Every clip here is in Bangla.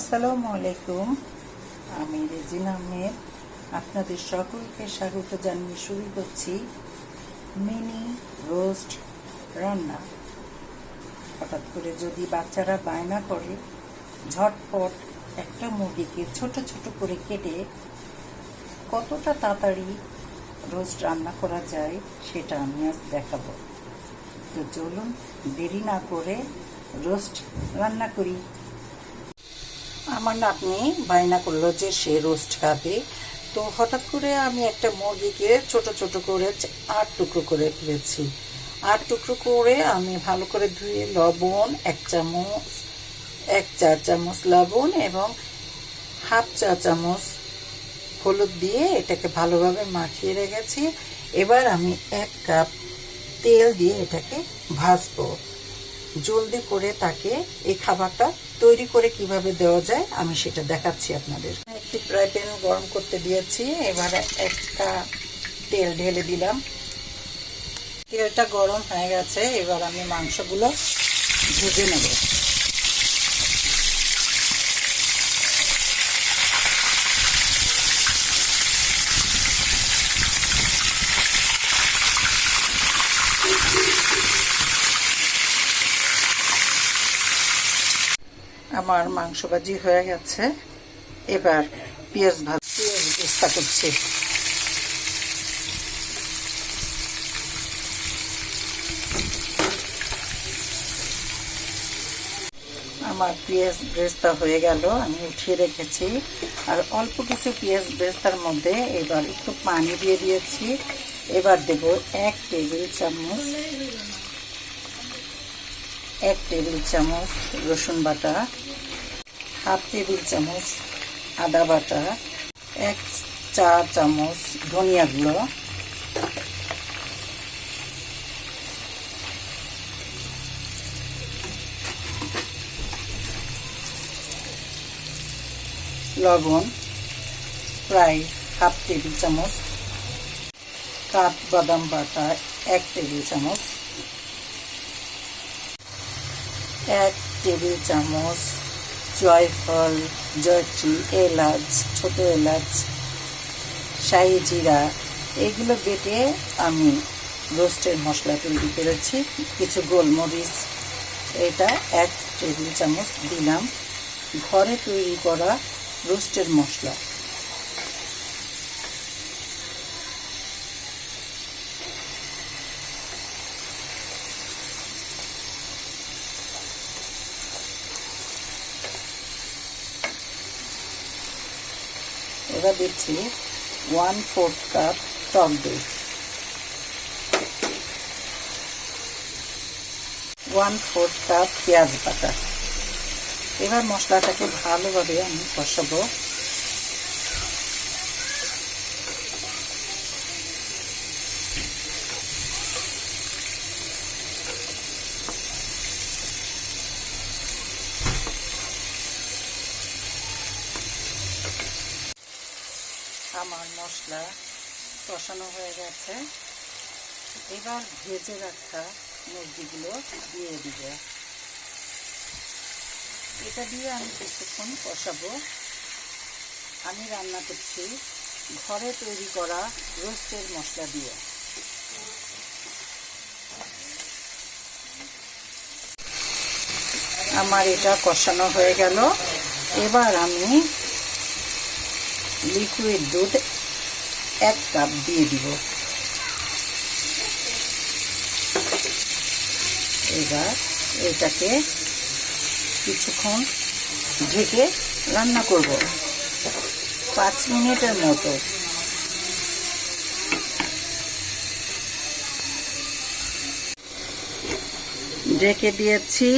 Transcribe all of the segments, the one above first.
আসসালামু আলাইকুম। আমি রেজিনা আহমেদ আপনাদের সকলকে স্বাগত জানিয়ে শুরু করছি মিনি রোস্ট রান্না। হঠাৎ করে যদি বাচ্চারা বায়না করে, ঝটপট একটা মুরগিকে ছোট ছোট করে কেটে কতটা তাড়াতাড়ি রোস্ট রান্না করা যায় সেটা আমি আজ দেখাবো। তো চলুন দেরি না করে রোস্ট রান্না করি। আমার নাতনি বায়না করলো যে সে রোস্ট খাবে, তো হঠাৎ করে আমি একটা মুরগিকে ছোট ছোট করে 8 টুকরো করে ফেলেছি। 8 টুকরো করে আমি ভালো করে ধুয়ে লবণ 1 চা চামচ লবণ এবং হাফ চা চামচ হলুদ দিয়ে এটাকে ভালোভাবে মাখিয়ে রেখেছি। এবার আমি 1 কাপ তেল দিয়ে এটাকে ভাজবো। জলদি করে তাকে এই খাবারটা তৈরি করে কিভাবে দেওয়া যায় আমি সেটা দেখাচ্ছি আপনাদের। একটি ফ্রাই প্যান গরম করতে দিয়েছি, এবার একটা তেল ঢেলে দিলাম। তেলটা গরম হয়ে গেছে, এবার আমি মাংসগুলো ভেজে নেব। আমার মাংস ভাজি হয়ে গেছে, এবার পেঁয়াজ ভাজতে করছি। আমার পেঁয়াজ ব্রেস্তা হয়ে গেল, আমি উঠিয়ে রেখেছি। আর অল্প কিছু পেঁয়াজ ব্রেস্তার মধ্যে এবার একটু পানি দিয়ে দিয়েছি। এবার দেব 1 টেবিল চামচ রসুন বাটা, হাফ টেবিল চামচ আদা বাটা, 1 চা চামচ ধনিয়া গুঁড়ো, লবণ প্রায় হাফ টেবিল চামচ, কাঠবাদাম বাটা 1 টেবিল চামচ, 1 টেবিল চামচ জয়ফল, জয়ত্রী, এলাচ, ছোট এলাচ, শাহি জিরা, এগুলো বেটে আমি রোস্টের মশলা তৈরি করেছি। কিছু গোলমরিচ, এটা 1 টেবিল চামচ দিলাম। ঘরে তৈরি করা রোস্টের মশলা। এবার দিচ্ছি 1/4 কাপ টক দই, 1/4 কাপ পেঁয়াজ বাটা। এবার মশলাটাকে ভালোভাবে আমি কষাবো। আমার মশলা কষানো হয়ে গেছে, এবার ভেজে রাখা মুরগিগুলো দিয়ে দিব। এটা দিয়ে আমি কিছুক্ষণ কষাবো। আমি রান্না করছি ঘরে তৈরি করা রোস্টের মশলা দিয়ে। আমার এটা কষানো হয়ে গেল, এবার আমি লিকুইড দুধ 1 কাপ দিয়ে দিব। এবার এটাকে কিছুক্ষণ ঢেকে রান্না করব 5 মিনিটের মতো। ঢেকে দিয়েছি,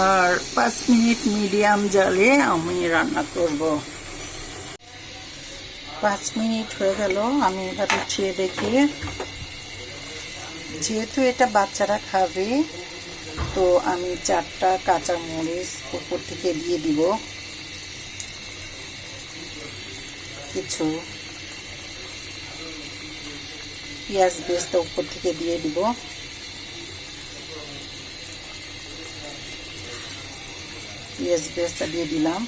আর 5 মিনিট মিডিয়াম জালে আমি রান্না করব। 5 মিনিট হয়ে গেল, আমি এবার উঠিয়ে দেখি। যেহেতু এটা বাচ্চারা খাবে, তো আমি 4টা কাঁচা মরিচ উপর থেকে দিয়ে দিব। কিছু পেঁয়াজ বেরেস্তা উপর থেকে দিয়ে দিব। পেঁয়াজ বেরেস্তা দিয়ে দিলাম,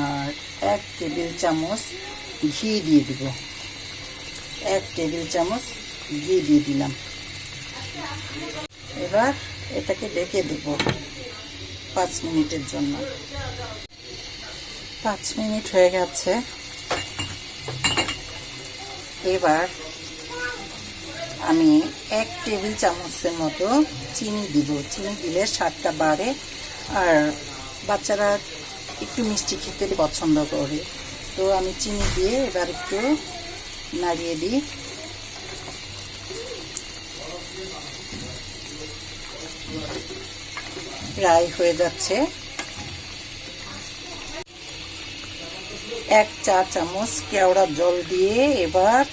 আর 1 টেবিল চামচ ঘি দিয়ে দিব। 1 টেবিল চামচ ঘি দিয়ে দিলাম। এবার এটাকে ঢেকে দেব 5 মিনিটের জন্য। 5 মিনিট হয়ে গেছে। এবার আমি 1 টেবিল চামচের মতো চিনি দিব। চিনি দিলে স্বাদটা বাড়ে, আর বাচ্চারা একটু মিষ্টি খেতে পছন্দ করে। তো আমি চিনি দিয়ে এবার একটু নাড়িয়ে দিই। প্রায় হয়ে যাচ্ছে। 1 চা চামচ কেওড়া জল দিয়ে এবার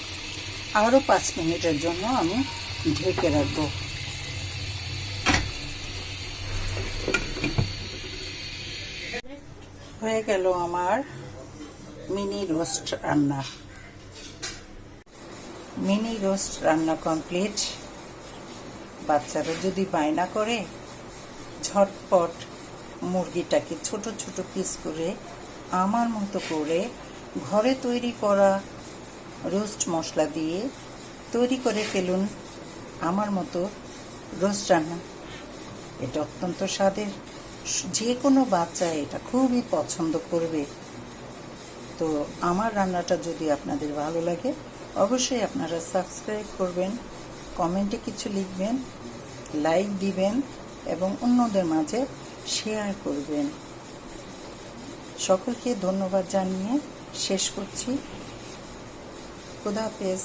আরও 5 মিনিটের জন্য আমি ঢেকে রাখবো। হয়ে গেল আমার মিনি রোস্ট রান্না। মিনি রোস্ট রান্না কমপ্লিট। বাচ্চারা যদি বায়না করে, ঝটপট মুরগিটাকে ছোট ছোট পিস করে আমার মতো করে ঘরে তৈরি করা রোস্ট মশলা দিয়ে তৈরি করে ফেলুন আমার মতো রোস্ট রান্না। এটা অত্যন্ত স্বাদের, যে কোনো বাচ্চা এটা খুবই পছন্দ করবে। তো আমার রান্নাটা যদি আপনাদের ভালো লাগে, অবশ্যই আপনারা সাবস্ক্রাইব করবেন, কমেন্টে কিছু লিখবেন, লাইক দিবেন এবং অন্যদের মাঝে শেয়ার করবেন। সকলকে ধন্যবাদ জানিয়ে শেষ করছি। খোদা হাফেজ।